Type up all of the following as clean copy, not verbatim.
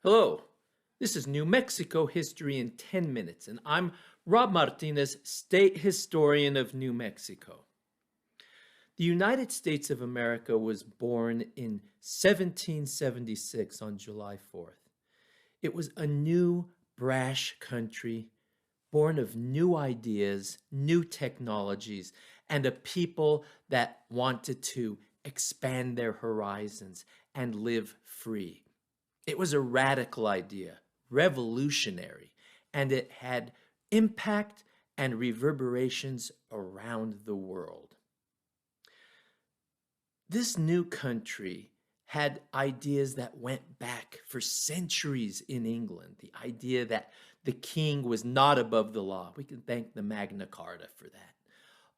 Hello, this is New Mexico History in 10 Minutes, and I'm Rob Martinez, State Historian of New Mexico. The United States of America was born in 1776 on July 4th. It was a new, brash country born of new ideas, new technologies, and a people that wanted to expand their horizons and live free. It was a radical idea, revolutionary, and it had impact and reverberations around the world. This new country had ideas that went back for centuries in England. The idea that the king was not above the law. We can thank the Magna Carta for that.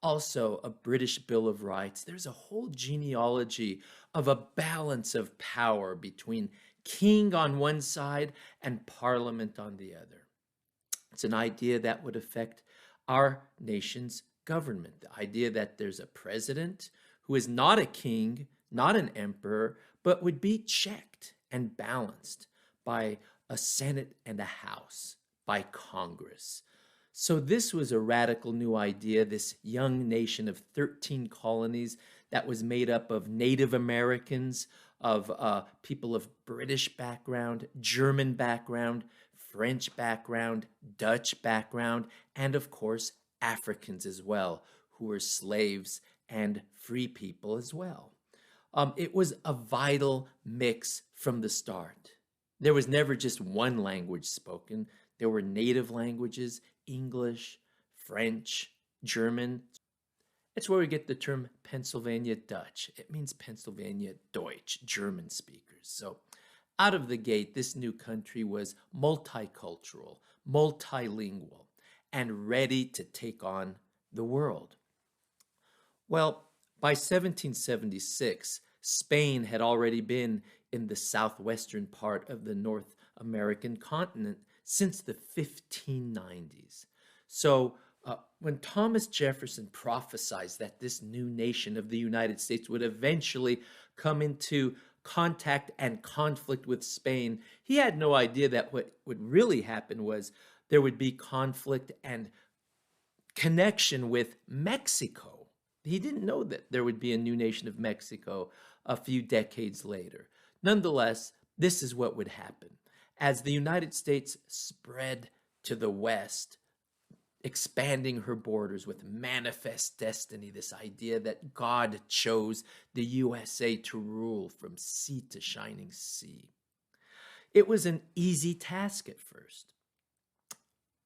Also, a British Bill of Rights. There's a whole genealogy of a balance of power between king on one side and parliament on the other. It's an idea that would affect our nation's government. The idea that there's a president who is not a king, not an emperor, but would be checked and balanced by a Senate and a House, by Congress. So this was a radical new idea, this young nation of 13 colonies that was made up of Native Americans, of people of British background, German background, French background, Dutch background, and of course, Africans as well, who were slaves and free people as well. It was a vital mix from the start. There was never just one language spoken. There were native languages, English, French, German. It's where we get the term Pennsylvania Dutch. It means Pennsylvania Deutsch, German speakers. So out of the gate, this new country was multicultural, multilingual, and ready to take on the world. Well, by 1776, Spain had already been in the southwestern part of the North American continent since the 1590s. So when Thomas Jefferson prophesied that this new nation of the United States would eventually come into contact and conflict with Spain, he had no idea that what would really happen was there would be conflict and connection with Mexico. He didn't know that there would be a new nation of Mexico a few decades later. Nonetheless, this is what would happen. As the United States spread to the west, expanding her borders with manifest destiny, this idea that God chose the USA to rule from sea to shining sea. It was an easy task at first.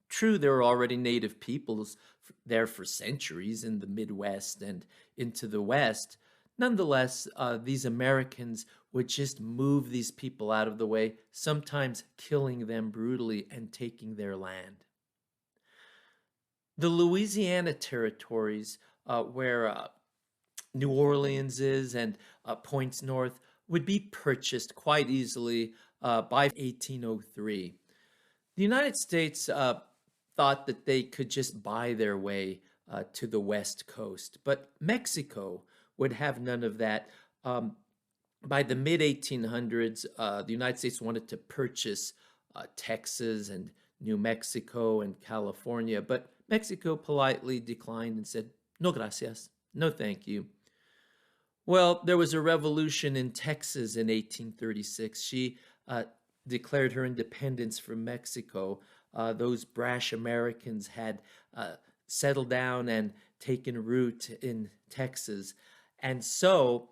True, there were already native peoples there for centuries in the Midwest and into the West. Nonetheless, these Americans would just move these people out of the way, sometimes killing them brutally and taking their land. The Louisiana territories, where New Orleans is and points north, would be purchased quite easily by 1803. The United States thought that they could just buy their way to the West Coast, but Mexico would have none of that. By the mid-1800s, the United States wanted to purchase Texas and New Mexico and California, but Mexico politely declined and said, no gracias, no thank you. Well, there was a revolution in Texas in 1836. She declared her independence from Mexico. Those brash Americans had settled down and taken root in Texas. And so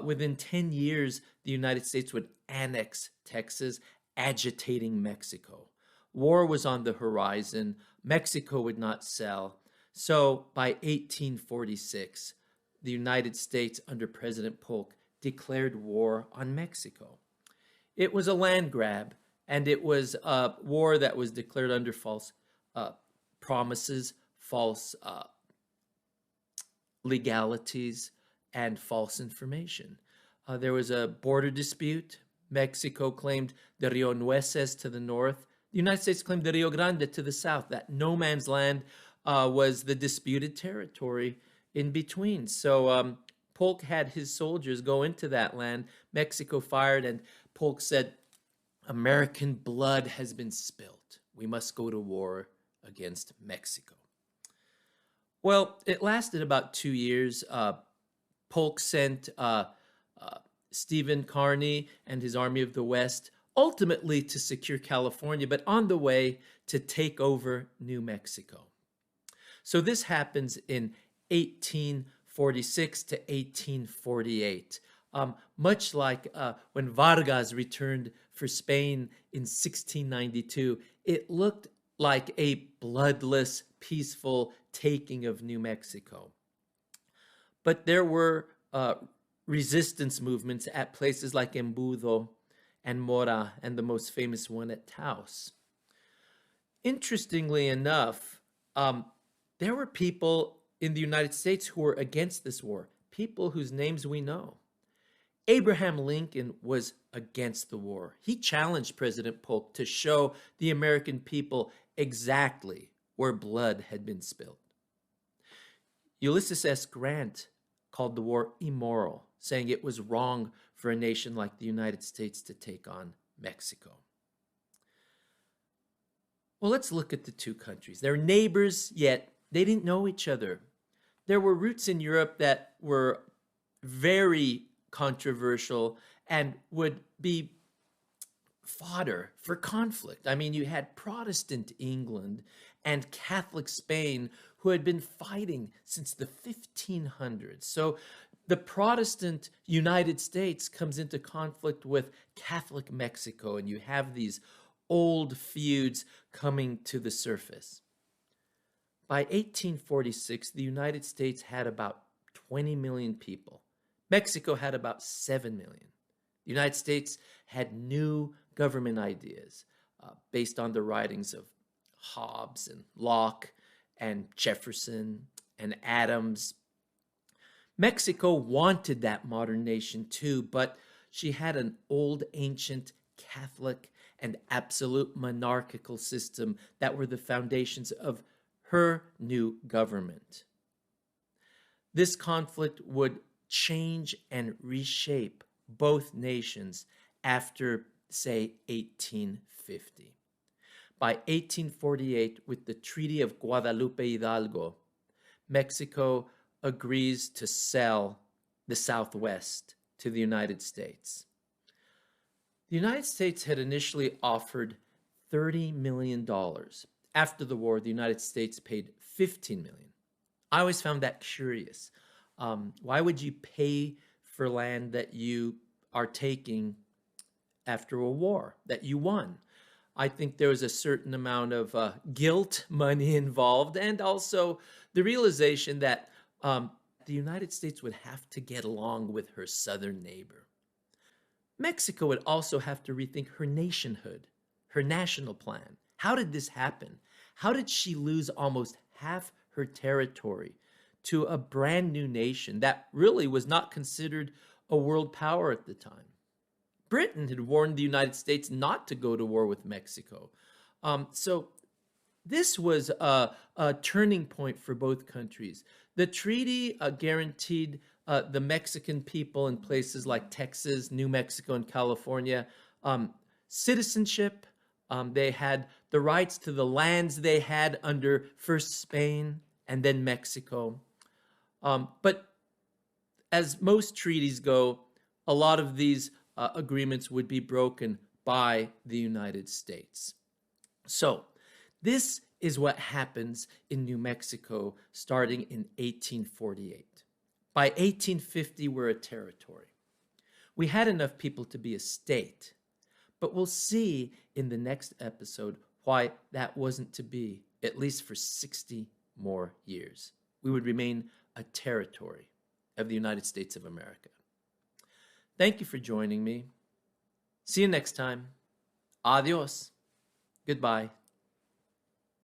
within 10 years, the United States would annex Texas, agitating Mexico. War was on the horizon. Mexico would not sell. So by 1846, the United States under President Polk declared war on Mexico. It was a land grab, and it was a war that was declared under false promises, false legalities, and false information. There was a border dispute. Mexico claimed the Rio Nueces to the north. The United States claimed the Rio Grande to the south. That no man's land was the disputed territory in between. So Polk had his soldiers go into that land. Mexico fired, and Polk said, American blood has been spilt. We must go to war against Mexico. Well, it lasted about 2 years. Polk sent Stephen Kearny and his Army of the West ultimately to secure California, but on the way to take over New Mexico. So this happens in 1846 to 1848. Much like when Vargas returned for Spain in 1692, it looked like a bloodless, peaceful taking of New Mexico. But there were resistance movements at places like Embudo and Mora, and the most famous one at Taos. Interestingly enough, there were people in the United States who were against this war, people whose names we know. Abraham Lincoln was against the war. He challenged President Polk to show the American people exactly where blood had been spilled. Ulysses S. Grant called the war immoral, saying it was wrong for a nation like the United States to take on Mexico. Well, let's look at the two countries. They're neighbors, yet they didn't know each other. There were roots in Europe that were very controversial and would be fodder for conflict. I mean, you had Protestant England and Catholic Spain who had been fighting since the 1500s. So the Protestant United States comes into conflict with Catholic Mexico, and you have these old feuds coming to the surface. By 1846, the United States had about 20 million people. Mexico had about 7 million. The United States had new government ideas based on the writings of Hobbes and Locke and Jefferson and Adams. Mexico wanted that modern nation too, but she had an old, ancient Catholic and absolute monarchical system that were the foundations of her new government. This conflict would change and reshape both nations after, say, 1850. By 1848, with the Treaty of Guadalupe Hidalgo, Mexico agrees to sell the Southwest to the United States. The United States had initially offered $30 million. After the war, the United States paid $15 million. I always found that curious. Why would you pay for land that you are taking after a war that you won? I think there was a certain amount of guilt money involved, and also the realization that the United States would have to get along with her southern neighbor. Mexico would also have to rethink her nationhood, her national plan. How did this happen? How did she lose almost half her territory to a brand new nation that really was not considered a world power at the time? Britain had warned the United States not to go to war with Mexico. So this was a turning point for both countries. The treaty guaranteed the Mexican people in places like Texas, New Mexico, and California citizenship. They had the rights to the lands they had under first Spain and then Mexico. But as most treaties go, a lot of these agreements would be broken by the United States. So this is what happens in New Mexico starting in 1848. By 1850, we're a territory. We had enough people to be a state, but we'll see in the next episode why that wasn't to be, at least for 60 more years. We would remain a territory of the United States of America. Thank you for joining me. See you next time. Adios. Goodbye.